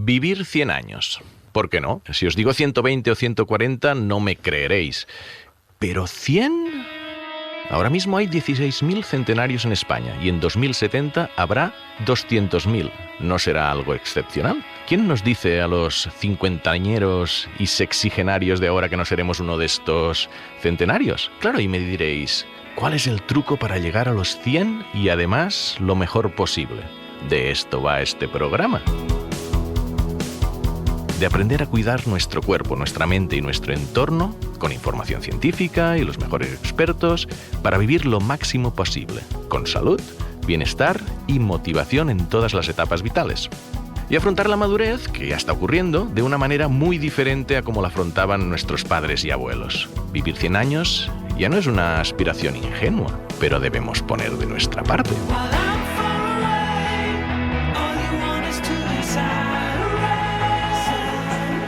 Vivir 100 años. ¿Por qué no? Si os digo 120 o 140 no me creeréis. ¿Pero 100? Ahora mismo hay 16.000 centenarios en España y en 2070 habrá 200.000. ¿No será algo excepcional? ¿Quién nos dice a los cincuentañeros y sexigenarios de ahora que no seremos uno de estos centenarios? Claro, y me diréis, ¿cuál es el truco para llegar a los 100 y además lo mejor posible? De esto va este programa. De aprender a cuidar nuestro cuerpo, nuestra mente y nuestro entorno con información científica y los mejores expertos para vivir lo máximo posible, con salud, bienestar y motivación en todas las etapas vitales. Y afrontar la madurez, que ya está ocurriendo, de una manera muy diferente a como la afrontaban nuestros padres y abuelos. Vivir 100 años ya no es una aspiración ingenua, pero debemos poner de nuestra parte.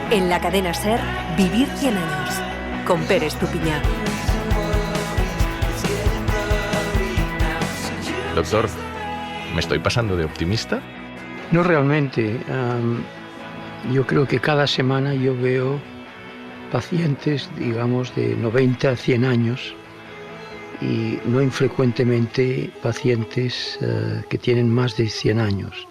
En la cadena SER, Vivir 100 años, con Pere Estupiñán. Doctor, ¿me estoy pasando de optimista? No realmente. Yo creo que cada semana yo veo pacientes, digamos, de 90 a 100 años y no infrecuentemente pacientes que tienen más de 100 años.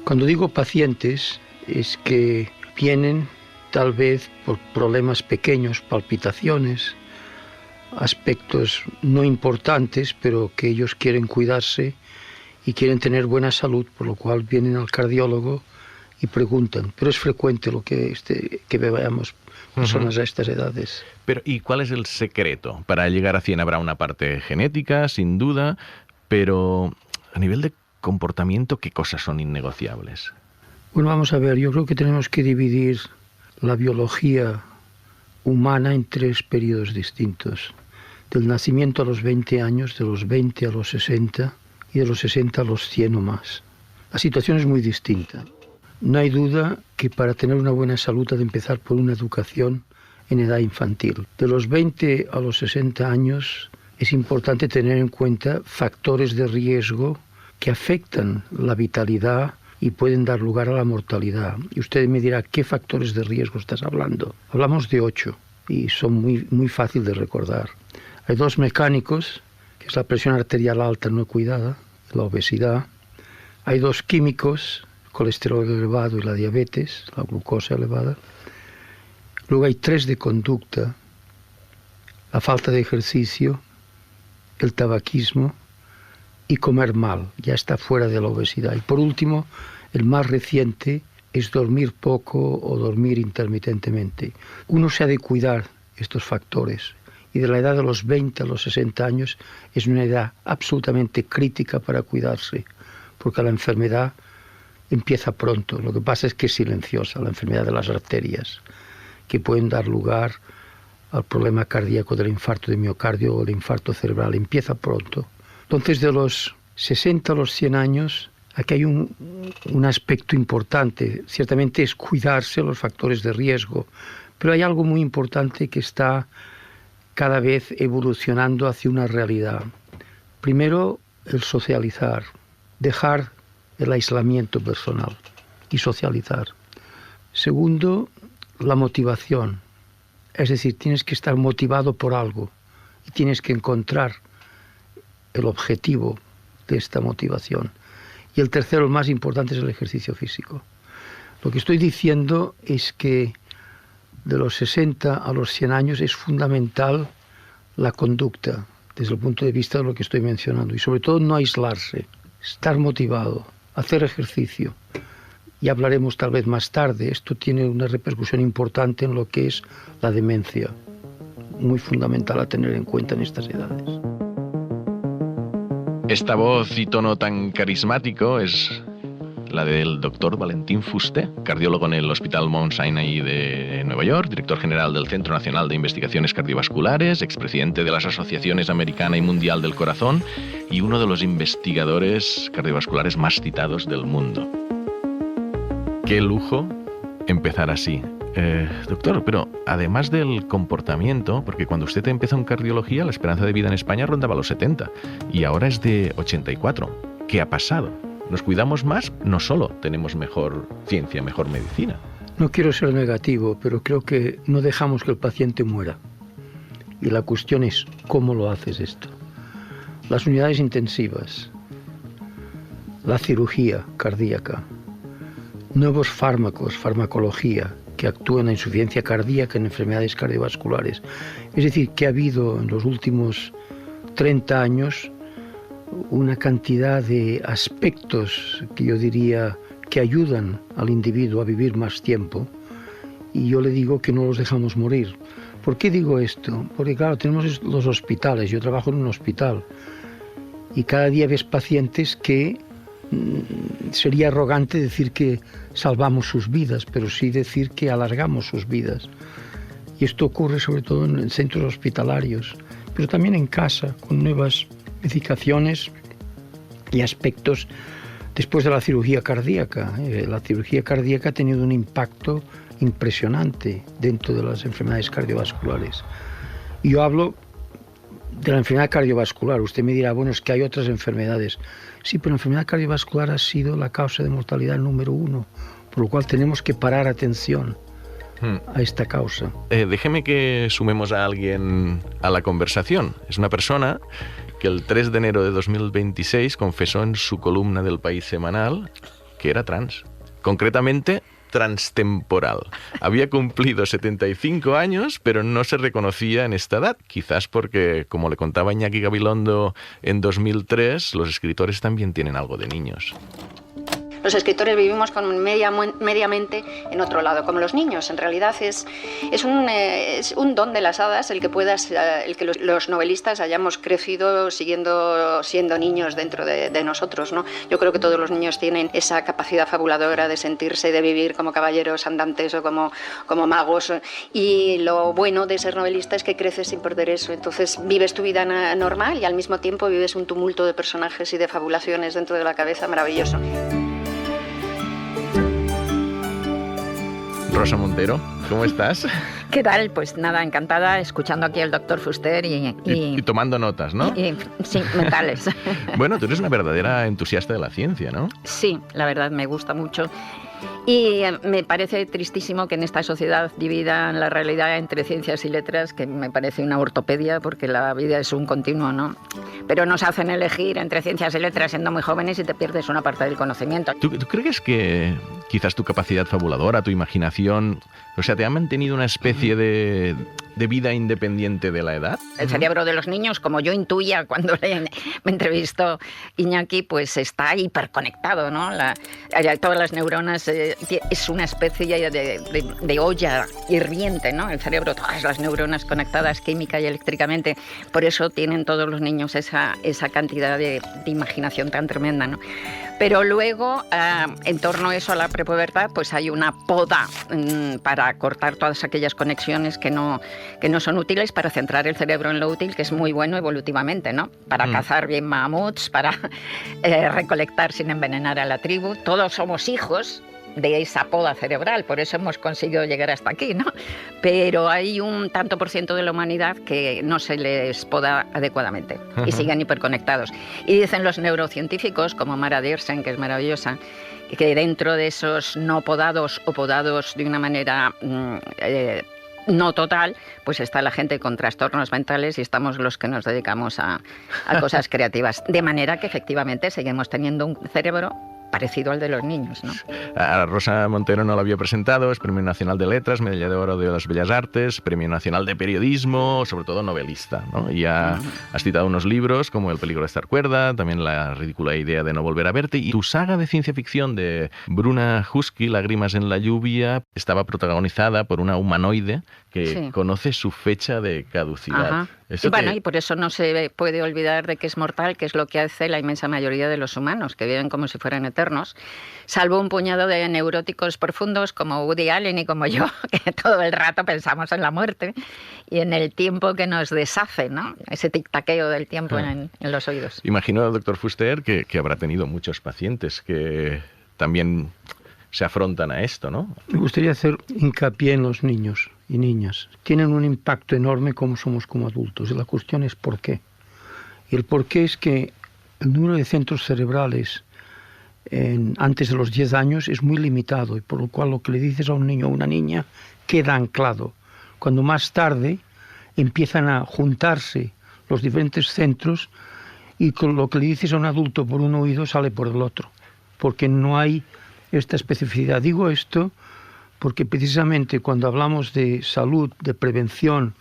Cuando digo pacientes es que vienen tal vez por problemas pequeños, palpitaciones, aspectos no importantes, pero que ellos quieren cuidarse y quieren tener buena salud, por lo cual vienen al cardiólogo y preguntan. Pero es frecuente lo que veamos personas a estas edades. Pero, ¿y cuál es el secreto? Para llegar a 100 habrá una parte genética, sin duda, pero a nivel de comportamiento, ¿qué cosas son innegociables? Bueno, vamos a ver, yo creo que tenemos que dividir la biología humana en 3 periodos distintos. Del nacimiento a los 20 años, de los 20 a los 60 y de los 60 a los 100 o más. La situación es muy distinta. No hay duda que para tener una buena salud ha de empezar por una educación en edad infantil. De los 20 a los 60 años es importante tener en cuenta factores de riesgo que afectan la vitalidad y pueden dar lugar a la mortalidad. Y usted me dirá, ¿qué factores de riesgo estás hablando? Hablamos de 8 y son muy fácil de recordar. Hay 2 mecánicos, que es la presión arterial alta no cuidada, la obesidad. Hay 2 químicos, el colesterol elevado y la diabetes, la glucosa elevada. Luego hay 3 de conducta, la falta de ejercicio, el tabaquismo y comer mal, ya está fuera de la obesidad. Y por último, el más reciente es dormir poco o dormir intermitentemente. Uno se ha de cuidar estos factores y de la edad de los 20 a los 60 años es una edad absolutamente crítica para cuidarse, porque la enfermedad empieza pronto. Lo que pasa es que es silenciosa, la enfermedad de las arterias, que pueden dar lugar al problema cardíaco del infarto de miocardio o el infarto cerebral. Empieza pronto. Entonces, de los 60 a los 100 años, aquí hay un aspecto importante. Ciertamente es cuidarse los factores de riesgo, pero hay algo muy importante que está cada vez evolucionando hacia una realidad. Primero, el socializar, dejar el aislamiento personal y socializar. Segundo, la motivación. Es decir, tienes que estar motivado por algo y tienes que encontrar el objetivo de esta motivación. Y el tercero, el más importante, es el ejercicio físico. Lo que estoy diciendo es que de los 60 a los 100 años es fundamental la conducta, desde el punto de vista de lo que estoy mencionando. Y sobre todo no aislarse, estar motivado, hacer ejercicio. Y hablaremos tal vez más tarde. Esto tiene una repercusión importante en lo que es la demencia, muy fundamental a tener en cuenta en estas edades. Esta voz y tono tan carismático es la del doctor Valentín Fuster, cardiólogo en el Hospital Mount Sinai de Nueva York, director general del Centro Nacional de Investigaciones Cardiovasculares, expresidente de las Asociaciones Americana y Mundial del Corazón y uno de los investigadores cardiovasculares más citados del mundo. Qué lujo empezar así. Doctor, pero además del comportamiento, porque cuando usted empezó en cardiología, la esperanza de vida en España rondaba los 70 y ahora es de 84. ¿Qué ha pasado? nos cuidamos más, no solo tenemos mejor ciencia, mejor medicina. No quiero ser negativo, pero creo que no dejamos que el paciente muera. Y la cuestión es, ¿cómo lo haces esto? Las unidades intensivas, la cirugía cardíaca, nuevos fármacos, farmacología, que actúan en insuficiencia cardíaca, en enfermedades cardiovasculares. Es decir, que ha habido en los últimos 30 años una cantidad de aspectos que yo diría que ayudan al individuo a vivir más tiempo, y yo le digo que no los dejamos morir. ¿Por qué digo esto? Porque claro, tenemos los hospitales, yo trabajo en un hospital, y cada día ves pacientes que sería arrogante decir que salvamos sus vidas, pero sí decir que alargamos sus vidas. Y esto ocurre sobre todo en centros hospitalarios, pero también en casa, con nuevas medicaciones y aspectos. Después de la cirugía cardíaca, la cirugía cardíaca ha tenido un impacto impresionante dentro de las enfermedades cardiovasculares. Y yo hablo de la enfermedad cardiovascular. Usted me dirá, bueno, es que hay otras enfermedades. Sí, pero la enfermedad cardiovascular ha sido la causa de mortalidad número 1, por lo cual tenemos que parar atención a esta causa. Déjeme que sumemos a alguien a la conversación. Es una persona que el 3 de enero de 2026 confesó en su columna del País Semanal que era trans. Concretamente, transtemporal. Había cumplido 75 años, pero no se reconocía en esta edad. Quizás porque, como le contaba Iñaki Gabilondo en 2003, los escritores también tienen algo de niños. Los escritores vivimos mediamente en otro lado, como los niños. En realidad es un don de las hadas el que los novelistas hayamos crecido siendo niños dentro de nosotros, ¿no? Yo creo que todos los niños tienen esa capacidad fabuladora de sentirse, de vivir como caballeros andantes o como magos. Y lo bueno de ser novelista es que creces sin perder eso. Entonces vives tu vida normal y al mismo tiempo vives un tumulto de personajes y de fabulaciones dentro de la cabeza maravilloso. Rosa Montero, ¿cómo estás? ¿Qué tal? Pues nada, encantada, escuchando aquí al doctor Fuster y tomando notas, ¿no? Sí, mentales. Bueno, tú eres una verdadera entusiasta de la ciencia, ¿no? Sí, la verdad me gusta mucho. Y me parece tristísimo que en esta sociedad dividan la realidad entre ciencias y letras, que me parece una ortopedia, porque la vida es un continuo, ¿no? Pero nos hacen elegir entre ciencias y letras siendo muy jóvenes y te pierdes una parte del conocimiento. ¿Tú crees que quizás tu capacidad fabuladora, tu imaginación, o sea, te ha mantenido una especie de vida independiente de la edad? El cerebro de los niños, como yo intuía cuando me entrevistó Iñaki, pues está hiperconectado, ¿no? Todas las neuronas es una especie de olla hirviente, ¿no? El cerebro, todas las neuronas conectadas química y eléctricamente. Por eso tienen todos los niños esa cantidad de imaginación tan tremenda, ¿no? Pero luego, en torno a eso, a la prepubertad, pues hay una poda para cortar todas aquellas conexiones que no son útiles, para centrar el cerebro en lo útil, que es muy bueno evolutivamente, ¿no? Para cazar bien mamuts, para recolectar sin envenenar a la tribu. Todos somos hijos de esa poda cerebral, por eso hemos conseguido llegar hasta aquí, ¿no? Pero hay un tanto por ciento de la humanidad que no se les poda adecuadamente y siguen hiperconectados. Y dicen los neurocientíficos, como Mara Diersen, que es maravillosa, que dentro de esos no podados o podados de una manera no total, pues está la gente con trastornos mentales y estamos los que nos dedicamos a cosas creativas. De manera que efectivamente seguimos teniendo un cerebro parecido al de los niños, ¿no? A Rosa Montero no la había presentado, es Premio Nacional de Letras, Medalla de Oro de las Bellas Artes, Premio Nacional de Periodismo, sobre todo novelista, ¿no? Y has citado unos libros como El peligro de estar cuerda, también La ridícula idea de no volver a verte, y tu saga de ciencia ficción de Bruna Husky, Lágrimas en la lluvia, estaba protagonizada por una humanoide que conoce su fecha de caducidad. Y por eso no se puede olvidar de que es mortal, que es lo que hace la inmensa mayoría de los humanos, que viven como si fueran eternos, salvo un puñado de neuróticos profundos como Woody Allen y como yo, que todo el rato pensamos en la muerte y en el tiempo que nos deshace, ¿no? Ese tic-taqueo del tiempo en los oídos. Imagino, doctor Fuster, que habrá tenido muchos pacientes que también se afrontan a esto, ¿no? Me gustaría hacer hincapié en los niños y niñas. Tienen un impacto enorme como somos como adultos. Y la cuestión es por qué. Y el por qué es que el número de centros cerebrales antes de los 10 años es muy limitado, y por lo cual lo que le dices a un niño o una niña queda anclado. Cuando más tarde empiezan a juntarse los diferentes centros y con lo que le dices a un adulto por un oído sale por el otro, porque no hay esta especificidad. Digo esto porque precisamente cuando hablamos de salud, de prevención,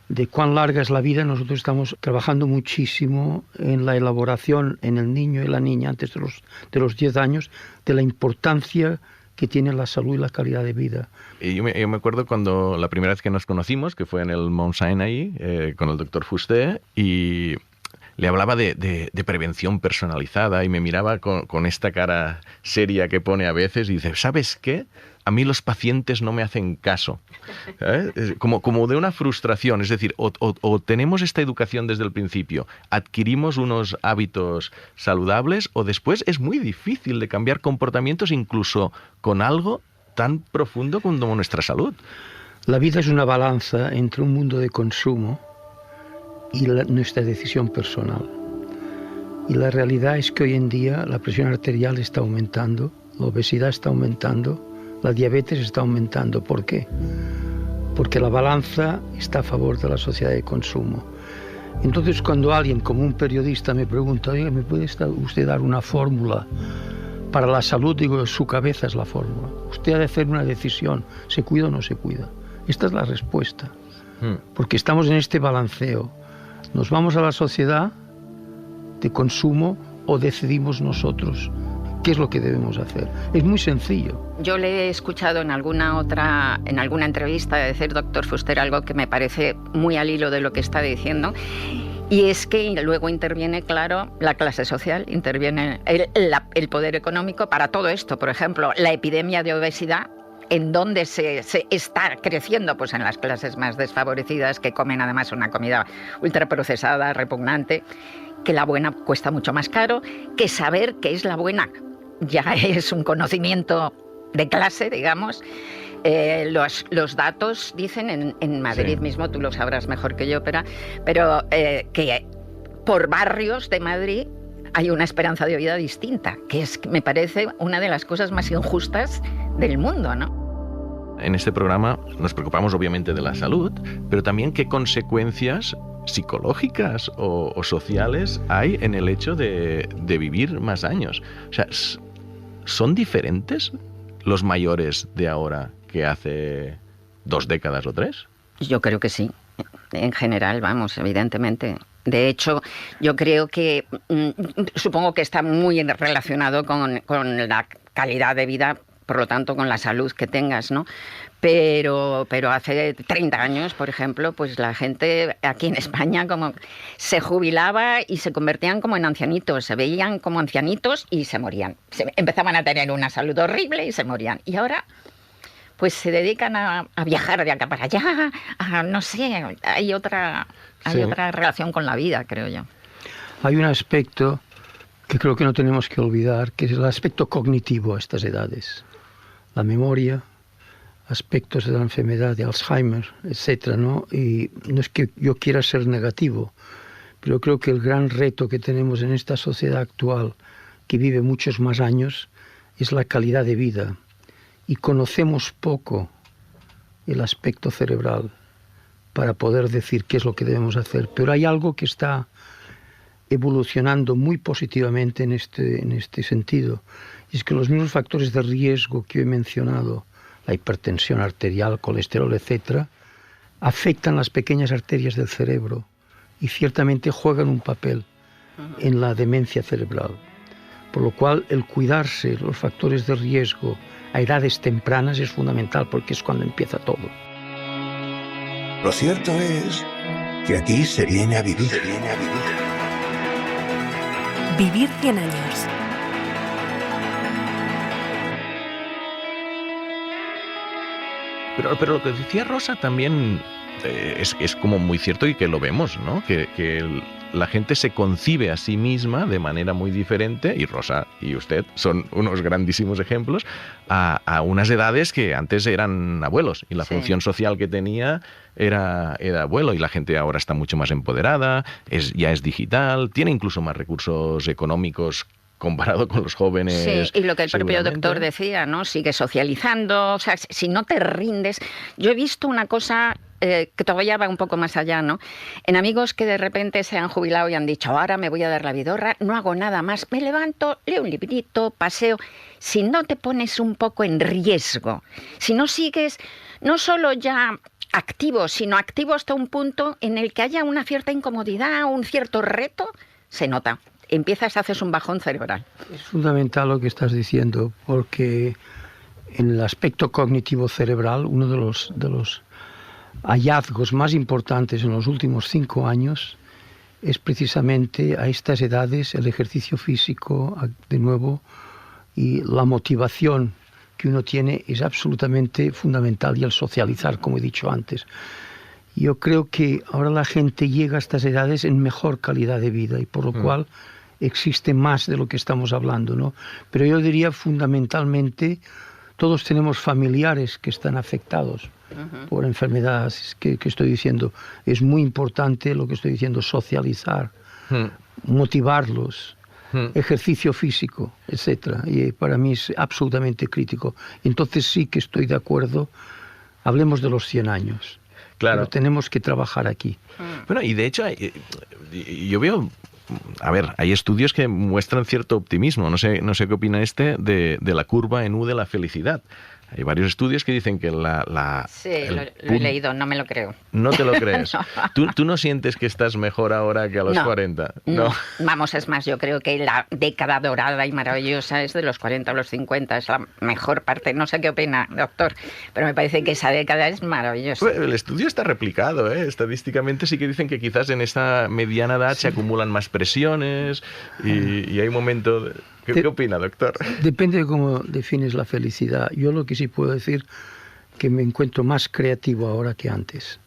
de cuán larga es la vida, nosotros estamos trabajando muchísimo en la elaboración en el niño y la niña antes de los 10 años de la importancia que tiene la salud y la calidad de vida. Y yo me acuerdo cuando la primera vez que nos conocimos, que fue en el Mount Sinai, con el doctor Fuster, y le hablaba de prevención personalizada y me miraba con esta cara seria que pone a veces y dice, ¿sabes qué? A mí los pacientes no me hacen caso. Como de una frustración. Es decir, o tenemos esta educación desde el principio, adquirimos unos hábitos saludables, o después es muy difícil de cambiar comportamientos incluso con algo tan profundo como nuestra salud. La vida es una balanza entre un mundo de consumo y nuestra decisión personal. Y la realidad es que hoy en día la presión arterial está aumentando, la obesidad está aumentando, la diabetes está aumentando. ¿Por qué? Porque la balanza está a favor de la sociedad de consumo. Entonces, cuando alguien, como un periodista, me pregunta, oiga, ¿me puede usted dar una fórmula para la salud? Digo, su cabeza es la fórmula. Usted ha de hacer una decisión, ¿se cuida o no se cuida? Esta es la respuesta. Porque estamos en este balanceo. ¿Nos vamos a la sociedad de consumo o decidimos nosotros qué es lo que debemos hacer? Es muy sencillo. Yo le he escuchado en alguna entrevista decir, doctor Fuster, algo que me parece muy al hilo de lo que está diciendo, y es que luego interviene, claro, la clase social, interviene el poder económico para todo esto. Por ejemplo, la epidemia de obesidad, en donde se está creciendo, pues en las clases más desfavorecidas, que comen además una comida ultraprocesada, repugnante, que la buena cuesta mucho más caro, que saber qué es la buena ya es un conocimiento de clase, digamos. Los datos dicen en Madrid mismo, tú lo sabrás mejor que yo, pero que por barrios de Madrid hay una esperanza de vida distinta, que me parece una de las cosas más injustas del mundo, ¿no? En este programa nos preocupamos obviamente de la salud, pero también qué consecuencias psicológicas o sociales hay en el hecho de vivir más años. O sea, ¿son diferentes los mayores de ahora que hace 2 décadas o 3? Yo creo que sí. En general, vamos, evidentemente. De hecho, yo creo que, supongo que está muy relacionado con la calidad de vida, por lo tanto, con la salud que tengas, ¿no? Pero hace 30 años, por ejemplo, pues la gente aquí en España como se jubilaba y se convertían como en ancianitos, se veían como ancianitos y se morían. Empezaban a tener una salud horrible y se morían. Y ahora pues se dedican a viajar de acá para allá, no sé, hay otra relación con la vida, creo yo. Hay un aspecto que creo que no tenemos que olvidar, que es el aspecto cognitivo a estas edades. La memoria, aspectos de la enfermedad de Alzheimer, etcétera, ¿no? Y no es que yo quiera ser negativo, pero creo que el gran reto que tenemos en esta sociedad actual, que vive muchos más años, es la calidad de vida. Y conocemos poco el aspecto cerebral para poder decir qué es lo que debemos hacer. Pero hay algo que está evolucionando muy positivamente en este sentido. Y es que los mismos factores de riesgo que he mencionado, la hipertensión arterial, colesterol, etcétera, afectan las pequeñas arterias del cerebro y ciertamente juegan un papel en la demencia cerebral. Por lo cual, el cuidarse los factores de riesgo a edades tempranas es fundamental, porque es cuando empieza todo. Lo cierto es que aquí se viene a vivir. Vivir 100 años. Pero lo que decía Rosa también es como muy cierto y que lo vemos, ¿no? Que la gente se concibe a sí misma de manera muy diferente, y Rosa y usted son unos grandísimos ejemplos, a unas edades que antes eran abuelos, y la función social que tenía era abuelo, y la gente ahora está mucho más empoderada, ya es digital, tiene incluso más recursos económicos comparado con los jóvenes. Sí, y lo que el propio seguramente. doctor decía, ¿no? Sigue socializando, o sea, si no te rindes. Yo he visto una cosa que todavía va un poco más allá, ¿no? En amigos que de repente se han jubilado y han dicho, ahora me voy a dar la vidorra, no hago nada más, me levanto, leo un librito, paseo. Si no te pones un poco en riesgo, si no sigues, no solo ya activo, sino activo hasta un punto en el que haya una cierta incomodidad, un cierto reto, se nota. Empiezas, haces un bajón cerebral. Es fundamental lo que estás diciendo, porque en el aspecto cognitivo cerebral, uno de los hallazgos más importantes en los últimos 5 años es precisamente a estas edades el ejercicio físico, de nuevo, y la motivación que uno tiene es absolutamente fundamental, y el socializar, como he dicho antes. Yo creo que ahora la gente llega a estas edades en mejor calidad de vida, y por lo cual existe más de lo que estamos hablando, ¿no? Pero yo diría fundamentalmente, todos tenemos familiares que están afectados por enfermedades que estoy diciendo. Es muy importante lo que estoy diciendo, socializar, motivarlos, ejercicio físico, etcétera. Y para mí es absolutamente crítico. Entonces sí que estoy de acuerdo, hablemos de los 100 años. Claro. Pero tenemos que trabajar aquí. Bueno, y de hecho, yo veo... A ver, hay estudios que muestran cierto optimismo. No sé qué opina de la curva en U de la felicidad. Hay varios estudios que dicen que Sí, lo he leído, no me lo creo. ¿No te lo crees? No. ¿Tú no sientes que estás mejor ahora que a los 40? No. Vamos, es más, yo creo que la década dorada y maravillosa es de los 40 a los 50, es la mejor parte. No sé qué opina, doctor, pero me parece que esa década es maravillosa. Pues el estudio está replicado, ¿eh? Estadísticamente sí que dicen que quizás en esta mediana edad se acumulan más presiones y hay un momento... ¿Qué opina, doctor? Depende de cómo defines la felicidad. Yo lo que sí puedo decir que me encuentro más creativo ahora que antes.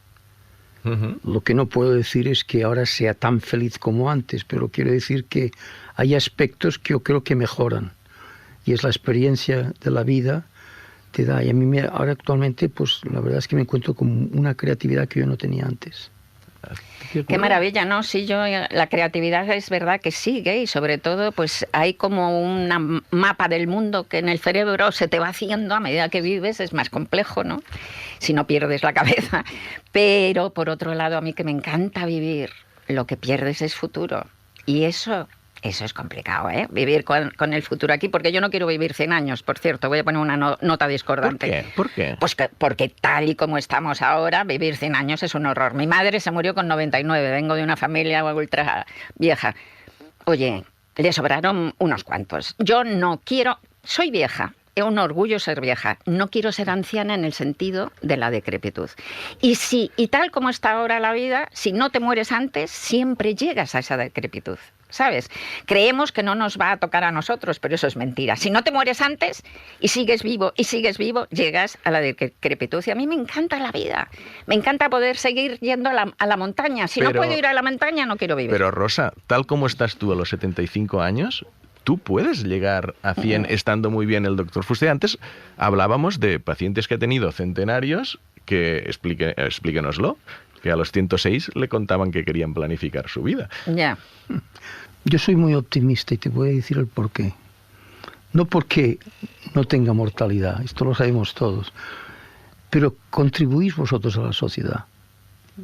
Lo que no puedo decir es que ahora sea tan feliz como antes, pero quiero decir que hay aspectos que yo creo que mejoran. Y es la experiencia de la vida te da. Y a mí ahora actualmente, pues la verdad es que me encuentro con una creatividad que yo no tenía antes. Qué maravilla, ¿no? Sí, la creatividad es verdad que sigue, y sobre todo pues hay como un mapa del mundo que en el cerebro se te va haciendo a medida que vives, es más complejo, ¿no? Si no pierdes la cabeza. Pero por otro lado, a mí que me encanta vivir, lo que pierdes es futuro. Y eso es complicado, ¿eh? Vivir con el futuro aquí, porque yo no quiero vivir 100 años, por cierto, voy a poner una nota discordante. ¿Por qué? Pues porque tal y como estamos ahora, vivir 100 años es un horror. Mi madre se murió con 99, vengo de una familia ultra vieja. Oye, le sobraron unos cuantos. Yo no quiero, soy vieja. Es un orgullo ser vieja. No quiero ser anciana en el sentido de la decrepitud. Y tal como está ahora la vida, si no te mueres antes, siempre llegas a esa decrepitud. ¿Sabes? Creemos que no nos va a tocar a nosotros, pero eso es mentira. Si no te mueres antes y sigues vivo, llegas a la decrepitud. Y a mí me encanta la vida. Me encanta poder seguir yendo a la montaña. Si no puedo ir a la montaña, no quiero vivir. Pero Rosa, tal como estás tú a los 75 años... Tú puedes llegar a 100 estando muy bien. El doctor Fuster, antes hablábamos de pacientes que ha tenido centenarios, que explíquenoslo, que a los 106 le contaban que querían planificar su vida. Ya. Yo soy muy optimista y te voy a decir el porqué. No porque no tenga mortalidad, esto lo sabemos todos, pero contribuís vosotros a la sociedad.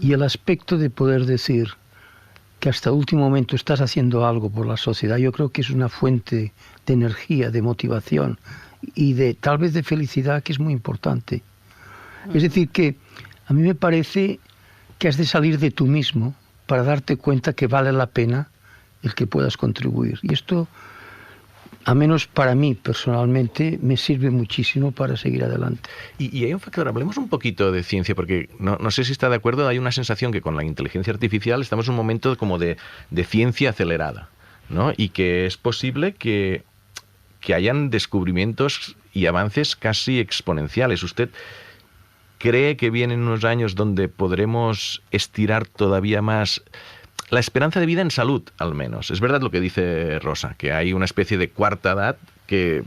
Y el aspecto de poder decir que hasta el último momento estás haciendo algo por la sociedad, yo creo que es una fuente de energía, de motivación y tal vez de felicidad, que es muy importante. Es decir, que a mí me parece que has de salir de tú mismo para darte cuenta que vale la pena el que puedas contribuir. Y esto, a menos para mí personalmente, me sirve muchísimo para seguir adelante. Y hay un factor, hablemos un poquito de ciencia, porque no sé si está de acuerdo, hay una sensación que con la inteligencia artificial estamos en un momento como de ciencia acelerada, ¿no? Y que es posible que hayan descubrimientos y avances casi exponenciales. ¿Usted cree que vienen unos años donde podremos estirar todavía más la esperanza de vida en salud, al menos? Es verdad lo que dice Rosa, que hay una especie de cuarta edad que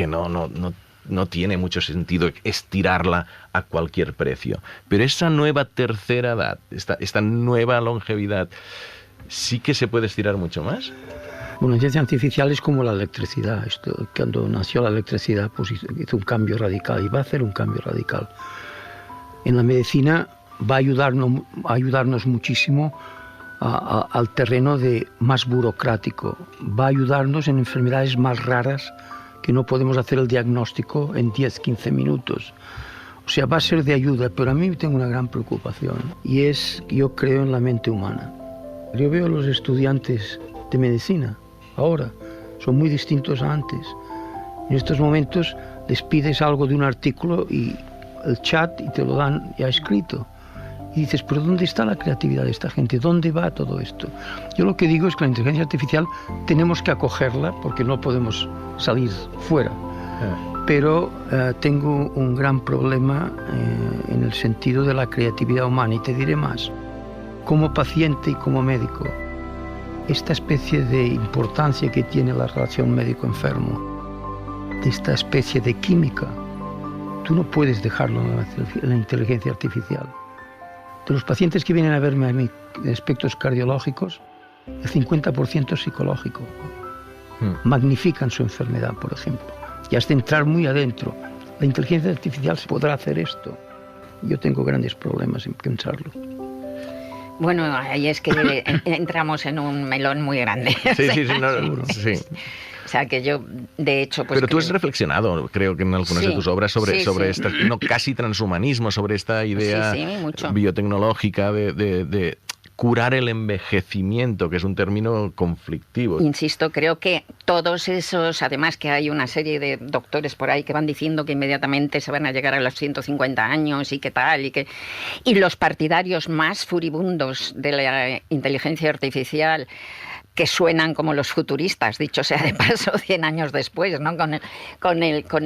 no tiene mucho sentido estirarla a cualquier precio. Pero esa nueva tercera edad, esta nueva longevidad, ¿sí que se puede estirar mucho más? Bueno, la inteligencia artificial es como la electricidad. Cuando nació la electricidad, pues hizo un cambio radical y va a hacer un cambio radical. En la medicina va a ayudarnos muchísimo al terreno más burocrático. Va a ayudarnos en enfermedades más raras que no podemos hacer el diagnóstico en 10-15 minutos. O sea, va a ser de ayuda, pero a mí tengo una gran preocupación y es que yo creo en la mente humana. Yo veo a los estudiantes de medicina ahora, son muy distintos a antes. En estos momentos les pides algo de un artículo y el chat y te lo dan ya escrito. Y dices, pero ¿dónde está la creatividad de esta gente? ¿Dónde va todo esto? Yo lo que digo es que la inteligencia artificial tenemos que acogerla porque no podemos salir fuera. Pero tengo un gran problema en el sentido de la creatividad humana. Y te diré más, como paciente y como médico, esta especie de importancia que tiene la relación médico-enfermo, de esta especie de química, tú no puedes dejarlo en la inteligencia artificial. De los pacientes que vienen a verme a mí de aspectos cardiológicos, el 50% es psicológico. Magnifican su enfermedad, por ejemplo. Y hasta entrar muy adentro. La inteligencia artificial podrá hacer esto. Yo tengo grandes problemas en pensarlo. Bueno, ahí es que entramos en un melón muy grande. Sí. O sea, que yo, de hecho... Pues pero tú has reflexionado, creo que en algunas de tus obras, sobre esta, casi transhumanismo, sobre esta idea biotecnológica de curar el envejecimiento, que es un término conflictivo. Insisto, creo que todos esos, además que hay una serie de doctores por ahí que van diciendo que inmediatamente se van a llegar a los 150 años y qué tal, y los partidarios más furibundos de la inteligencia artificial, que suenan como los futuristas, dicho sea de paso, 100 años después, ¿no? Con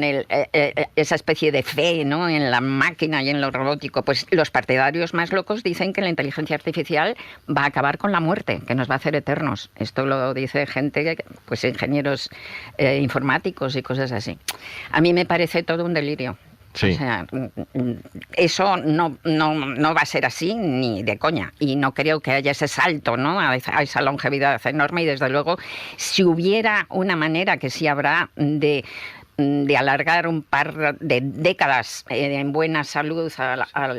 esa especie de fe, ¿no?, en la máquina y en lo robótico. Pues los partidarios más locos dicen que la inteligencia artificial va a acabar con la muerte, que nos va a hacer eternos. Esto lo dice gente, pues ingenieros informáticos y cosas así. A mí me parece todo un delirio. Sí. O sea, eso no va a ser así ni de coña, y no creo que haya ese salto, ¿no?, a esa longevidad enorme, y desde luego si hubiera una manera, que sí habrá, de alargar un par de décadas en buena salud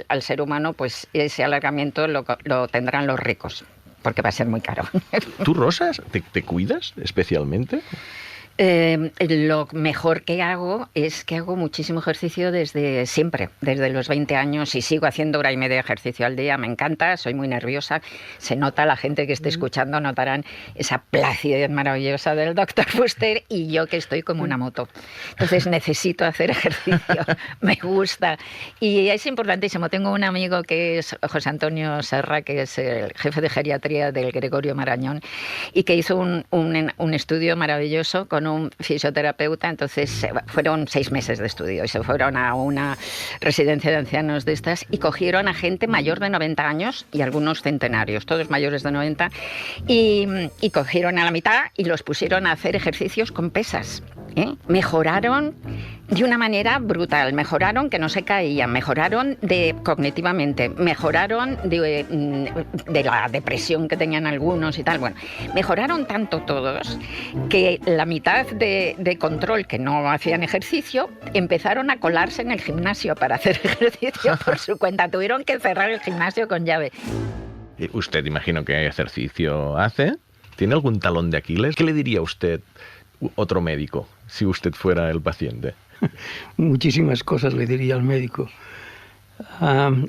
al ser humano, pues ese alargamiento lo tendrán los ricos, porque va a ser muy caro. ¿Tú, Rosas, te cuidas especialmente? Lo mejor que hago es que hago muchísimo ejercicio desde siempre, desde los 20 años, y sigo haciendo 1 hora y media de ejercicio al día. Me encanta, soy muy nerviosa. Se nota, la gente que esté escuchando notarán esa placidez maravillosa del Dr. Fuster, y yo que estoy como una moto. Entonces necesito hacer ejercicio, me gusta. Y es importantísimo. Tengo un amigo que es José Antonio Serra, que es el jefe de geriatría del Gregorio Marañón, y que hizo un estudio maravilloso con un fisioterapeuta. Entonces fueron 6 meses de estudio y se fueron a una residencia de ancianos de estas y cogieron a gente mayor de 90 años y algunos centenarios, todos mayores de 90, y cogieron a la mitad y los pusieron a hacer ejercicios con pesas. Mejoraron de una manera brutal, mejoraron que no se caían, mejoraron cognitivamente, mejoraron de la depresión que tenían algunos y tal. Bueno, mejoraron tanto todos que la mitad de control, que no hacían ejercicio, empezaron a colarse en el gimnasio para hacer ejercicio por su cuenta. Tuvieron que cerrar el gimnasio con llave. Usted, imagino que ejercicio hace. ¿Tiene algún talón de Aquiles? ¿Qué le diría a usted, otro médico, si usted fuera el paciente? Muchísimas cosas le diría al médico.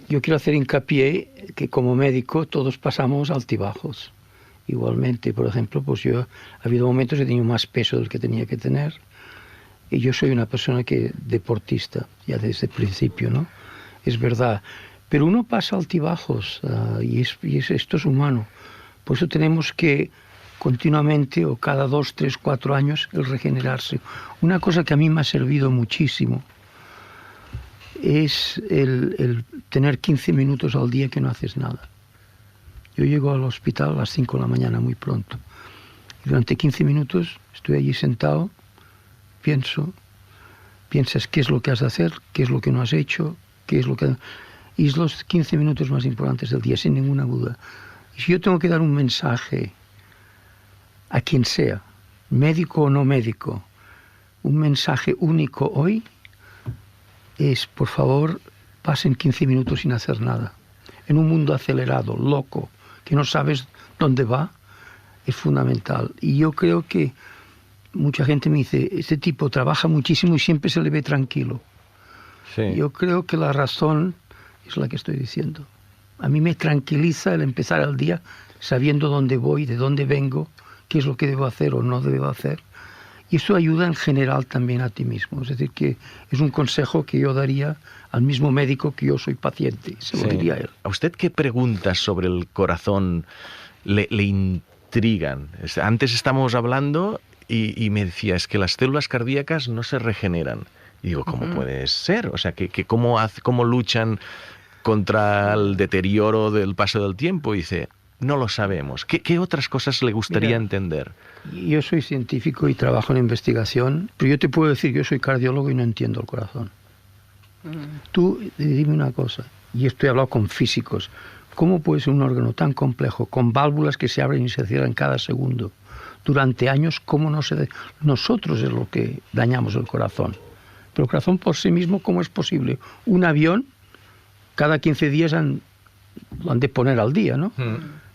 Yo quiero hacer hincapié que como médico todos pasamos altibajos. Igualmente, por ejemplo, pues yo ha habido momentos que he tenido más peso del que tenía que tener, y yo soy una persona deportista, ya desde el principio, ¿no? Es verdad. Pero uno pasa altibajos, y esto es humano. Por eso tenemos que continuamente, o cada 2, 3, 4 años, el regenerarse. Una cosa que a mí me ha servido muchísimo es el tener 15 minutos al día que no haces nada. Yo llego al hospital a las 5 de la mañana muy pronto. Y durante 15 minutos estoy allí sentado, piensas qué es lo que has de hacer, qué es lo que no has hecho, y es los 15 minutos más importantes del día, sin ninguna duda. Y si yo tengo que dar un mensaje a quien sea, médico o no médico, un mensaje único hoy es, por favor, pasen 15 minutos sin hacer nada. En un mundo acelerado, loco, que no sabes dónde va, es fundamental. Y yo creo que mucha gente me dice, este tipo trabaja muchísimo y siempre se le ve tranquilo. Sí. Yo creo que la razón es la que estoy diciendo. A mí me tranquiliza el empezar el día sabiendo dónde voy, de dónde vengo, qué es lo que debo hacer o no debo hacer. Y eso ayuda en general también a ti mismo. Es decir, que es un consejo que yo daría al mismo médico que yo soy paciente. Se lo diría a él. ¿A usted qué preguntas sobre el corazón le intrigan? Antes estábamos hablando y me decía, es que las células cardíacas no se regeneran. Y digo, ¿cómo puede ser? O sea, ¿cómo luchan contra el deterioro del paso del tiempo? Y dice, no lo sabemos. ¿Qué otras cosas le gustaría entender? Yo soy científico y trabajo en investigación, pero yo te puedo decir que yo soy cardiólogo y no entiendo el corazón. Tú dime una cosa, y esto he hablado con físicos, ¿cómo puede ser un órgano tan complejo, con válvulas que se abren y se cierran cada segundo, durante años, cómo no se... Nosotros es lo que dañamos el corazón. Pero el corazón por sí mismo, ¿cómo es posible? Un avión, cada 15 días lo han de poner al día, ¿no?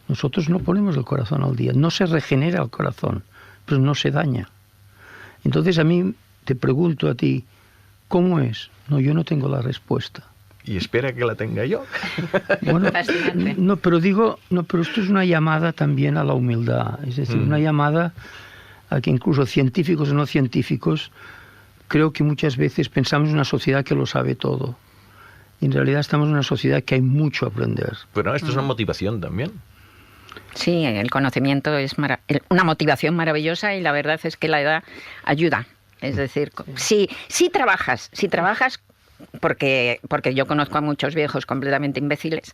Nosotros no ponemos el corazón al día. No se regenera el corazón, pero no se daña. Entonces a mí te pregunto a ti, ¿cómo es? No, yo no tengo la respuesta. Y espera que la tenga yo. Bueno, pero esto es una llamada también a la humildad. Es decir, una llamada a que incluso científicos o no científicos, creo que muchas veces pensamos en una sociedad que lo sabe todo. Y en realidad estamos en una sociedad que hay mucho a aprender. Pero esto es una motivación también. Sí, el conocimiento es una motivación maravillosa y la verdad es que la edad ayuda. Es decir, si trabajas porque yo conozco a muchos viejos completamente imbéciles,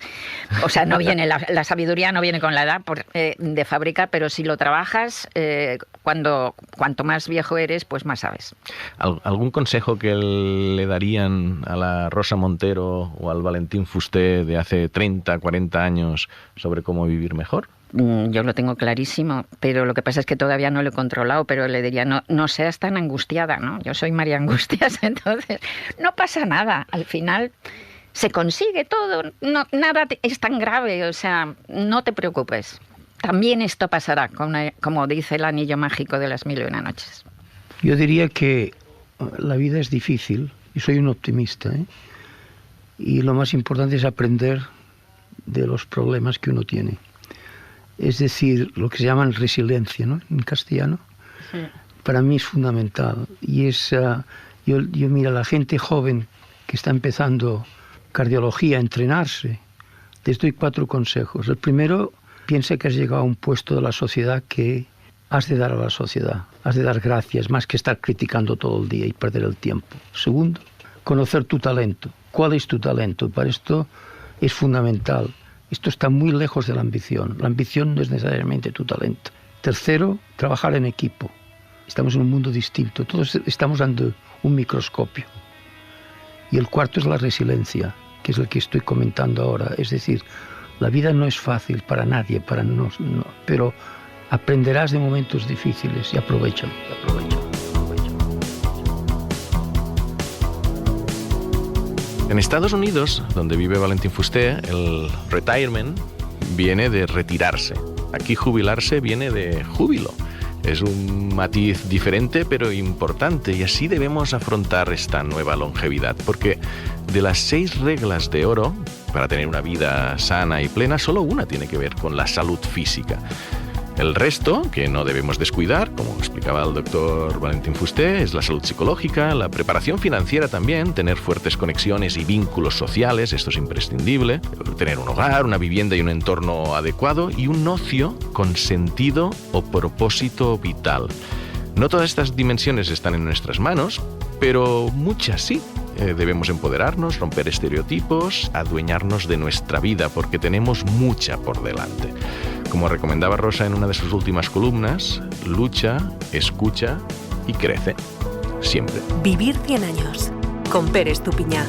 o sea, no viene la sabiduría no viene con la edad de fábrica, pero si lo trabajas, cuanto más viejo eres, pues más sabes. ¿Algún consejo que le darían a la Rosa Montero o al Valentín Fusté de hace 30, 40 años sobre cómo vivir mejor? Yo lo tengo clarísimo, pero lo que pasa es que todavía no lo he controlado, pero le diría, no seas tan angustiada, ¿no? Yo soy María Angustias, entonces no pasa nada, al final se consigue todo, nada es tan grave, o sea, no te preocupes. También esto pasará, como dice el anillo mágico de las 1001 noches. Yo diría que la vida es difícil, y soy un optimista, ¿eh? Y lo más importante es aprender de los problemas que uno tiene. Es decir, lo que se llama resiliencia, ¿no? En castellano. Sí. Para mí es fundamental. Y yo mira, la gente joven que está empezando cardiología, a entrenarse, les doy 4 consejos. El primero, piensa que has llegado a un puesto de la sociedad que has de dar a la sociedad. Has de dar gracias, más que estar criticando todo el día y perder el tiempo. Segundo, conocer tu talento. ¿Cuál es tu talento? Para esto es fundamental. Esto está muy lejos de la ambición. La ambición no es necesariamente tu talento. Tercero, trabajar en equipo. Estamos en un mundo distinto. Todos estamos ante un microscopio. Y el cuarto es la resiliencia, que es el que estoy comentando ahora. Es decir, la vida no es fácil para nadie, pero aprenderás de momentos difíciles y aprovéchalo. En Estados Unidos, donde vive Valentín Fusté, el retirement viene de retirarse. Aquí jubilarse viene de júbilo. Es un matiz diferente pero importante y así debemos afrontar esta nueva longevidad, porque de las 6 reglas de oro para tener una vida sana y plena, solo una tiene que ver con la salud física. El resto, que no debemos descuidar, como explicaba el doctor Valentín Fusté, es la salud psicológica, la preparación financiera también, tener fuertes conexiones y vínculos sociales, esto es imprescindible, tener un hogar, una vivienda y un entorno adecuado y un ocio con sentido o propósito vital. No todas estas dimensiones están en nuestras manos, pero muchas sí. Debemos empoderarnos, romper estereotipos, adueñarnos de nuestra vida, porque tenemos mucha por delante. Como recomendaba Rosa en una de sus últimas columnas, lucha, escucha y crece. Siempre. Vivir 100 años. Con Pere Estupiñán.